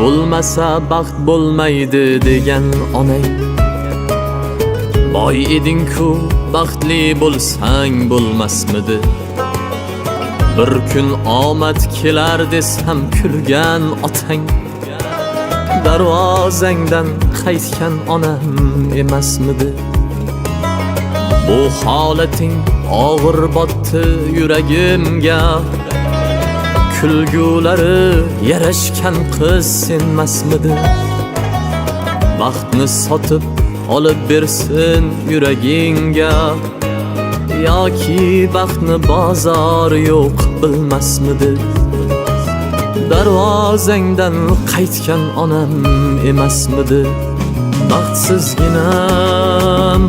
bo'lmasa baxt bo'lmaydi degan onang. Boy eding-ku, baxtli bo'lsang bo'lmasmidi? Bir kun omad kelar desam kulgan otang. Darvozangdan qaytgan onam emasmidi? Bu holating og'ir botdi yuragimga. Kulgulari yarashgan qiz senmasmidi? Baxtni sotib olib bersin yuragingga, yoki baxtni bozor yo'q bilmasmidi? Darvozangdan qaytgan onam emasmidi? Baxtsizginam